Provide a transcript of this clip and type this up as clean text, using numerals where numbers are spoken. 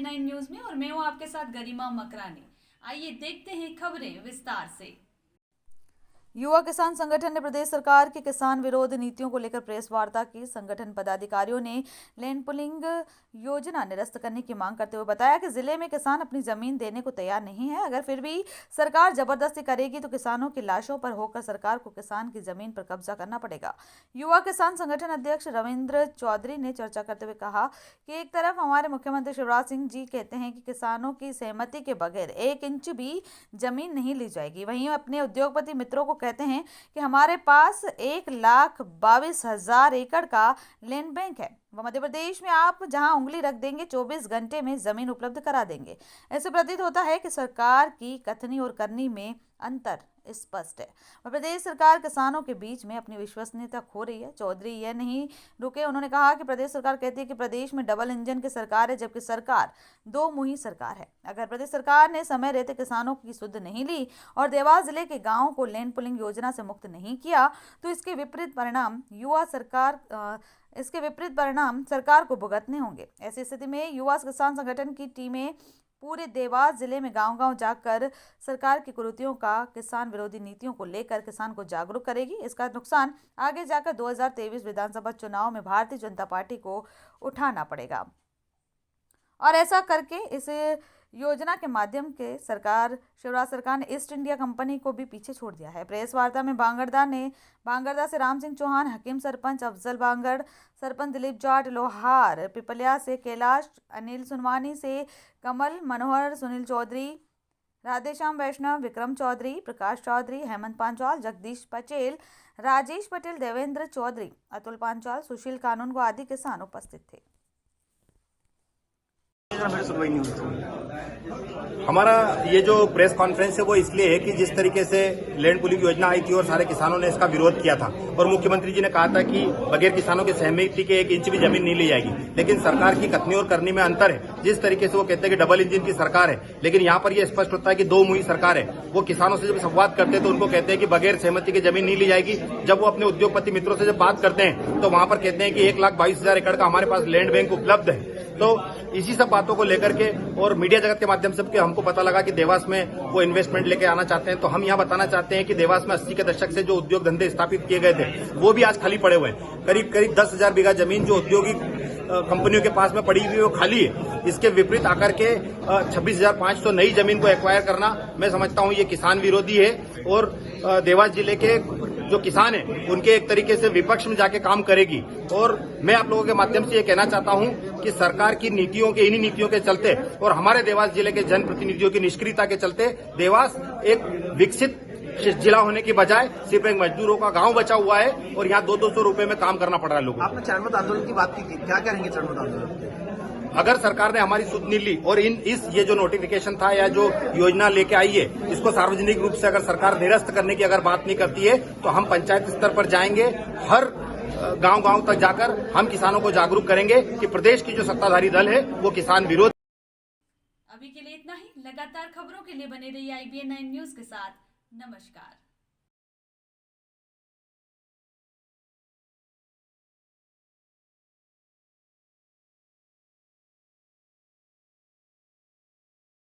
IBN9 news में और मैं हूँ आपके साथ गरिमा मकरानी। आइए देखते हैं खबरें विस्तार से। युवा किसान संगठन ने प्रदेश सरकार की किसान विरोध नीतियों को लेकर प्रेस वार्ता की। संगठन पदाधिकारियों ने लैंड पुलिंग योजना निरस्त करने की मांग करते हुए बताया कि जिले में किसान अपनी जमीन देने को तैयार नहीं है। अगर फिर भी सरकार जबरदस्ती करेगी तो किसानों की लाशों पर होकर सरकार को किसान की जमीन पर कब्जा करना पड़ेगा। युवा किसान संगठन अध्यक्ष रविंद्र चौधरी ने चर्चा करते हुए कहा कि एक तरफ हमारे मुख्यमंत्री शिवराज सिंह जी कहते हैं कि किसानों की सहमति के बगैर 1 इंच भी जमीन नहीं ली जाएगी, वहीं अपने उद्योगपति मित्रों को कहते हैं कि हमारे पास 1,22,000 एकड़ का लैंड बैंक है। वह मध्य प्रदेश में आप जहां उंगली रख देंगे 24 घंटे में जमीन उपलब्ध करा देंगे। ऐसे प्रतीत होता है कि सरकार की कथनी और करनी में अंतर स्पष्ट है। वह प्रदेश सरकार किसानों के बीच में अपनी विश्वसनीयता खो रही है। चौधरी यह नहीं रुके, उन्होंने कहा कि प्रदेश सरकार कहती है कि प्रदेश में डबल इंजन की सरकार है, जबकि सरकार दो मुही सरकार है। अगर प्रदेश सरकार ने समय रहते किसानों की सुध नहीं ली और देवास जिले के गाँव को लैंड पुलिंग योजना से मुक्त नहीं किया तो इसके विपरीत परिणाम सरकार को भुगतने होंगे। ऐसी स्थिति में युवा किसान संगठन की टीमें पूरे देवास जिले में गांव-गांव जाकर सरकार की कुरीतियों का, किसान विरोधी नीतियों को लेकर किसान को जागरूक करेगी। इसका नुकसान आगे जाकर 2023 विधानसभा चुनाव में भारतीय जनता पार्टी को उठाना पड़ेगा और ऐसा करके इस योजना के माध्यम के शिवराज सरकार ने ईस्ट इंडिया कंपनी को भी पीछे छोड़ दिया है। प्रेस वार्ता में बांगरदा से राम सिंह चौहान, हकीम सरपंच अफजल बांगड़, सरपंच दिलीप जाट, लोहार पिपलिया से कैलाश, अनिल सुनवानी से कमल मनोहर, सुनील चौधरी, राधेश्याम वैष्णव, विक्रम चौधरी, प्रकाश चौधरी, हेमंत पांचाल, जगदीश पटेल, राजेश पटेल, देवेंद्र चौधरी, अतुल पांचाल, सुशील कानून आदि किसान उपस्थित थे। हमारा ये जो प्रेस कॉन्फ्रेंस है वो इसलिए है कि जिस तरीके से लैंड पुलिंग योजना आई थी और सारे किसानों ने इसका विरोध किया था और मुख्यमंत्री जी ने कहा था कि बगैर किसानों की सहमति के 1 इंच भी जमीन नहीं ली जाएगी, लेकिन सरकार की कथनी और करनी में अंतर है। जिस तरीके से वो कहते हैं कि डबल इंजन की सरकार है, लेकिन यहाँ पर यह स्पष्ट होता है कि दो मुही सरकार है। वो किसानों से जब संवाद करते हैं तो उनको कहते हैं कि बगैर सहमति की जमीन नहीं ली जाएगी। जब वो अपने उद्योगपति मित्रों से जब बात करते हैं तो वहां पर कहते हैं कि 1,22,000 एकड़ का हमारे पास लैंड बैंक उपलब्ध है। तो इसी सब बातों को लेकर के और मीडिया जगत के माध्यम से हमको पता लगा कि देवास में वो इन्वेस्टमेंट लेके आना चाहते हैं। तो हम यहाँ बताना चाहते हैं कि देवास में 80 के दशक से जो उद्योग धंधे स्थापित किए गए थे वो भी आज खाली पड़े हुए हैं। करीब 10,000 बीघा जमीन जो औद्योगिक कंपनियों के पास में पड़ी हुई है वो खाली है। इसके विपरीत आकर के 26,500 नई जमीन को एक्वायर करना मैं समझता हूँ ये किसान विरोधी है और देवास जिले के जो किसान है उनके एक तरीके से विपक्ष में जाके काम करेगी। और मैं आप लोगों के माध्यम से ये कहना चाहता हूं कि सरकार की नीतियों के इन्हीं नीतियों के चलते और हमारे देवास जिले के जनप्रतिनिधियों की निष्क्रियता के चलते देवास एक विकसित जिला होने की बजाय सिर्फ एक मजदूरों का गांव बचा हुआ है और यहाँ 200 रुपए में काम करना पड़ रहा है लोगों को। आपने चरणबद्ध आंदोलन की बात की थी, क्या करेंगे चरणबद्ध आंदोलन? अगर सरकार ने हमारी सुध नहीं ली और ये जो नोटिफिकेशन था या जो योजना लेके आई है इसको सार्वजनिक रूप से अगर सरकार निरस्त करने की अगर बात नहीं करती है तो हम पंचायत स्तर पर जाएंगे, हर गांव-गांव तक जाकर हम किसानों को जागरूक करेंगे कि प्रदेश की जो सत्ताधारी दल है वो किसान विरोध। अभी के लिए इतना ही। लगातार खबरों के लिए बने रहिए IBN9 न्यूज के साथ। नमस्कार।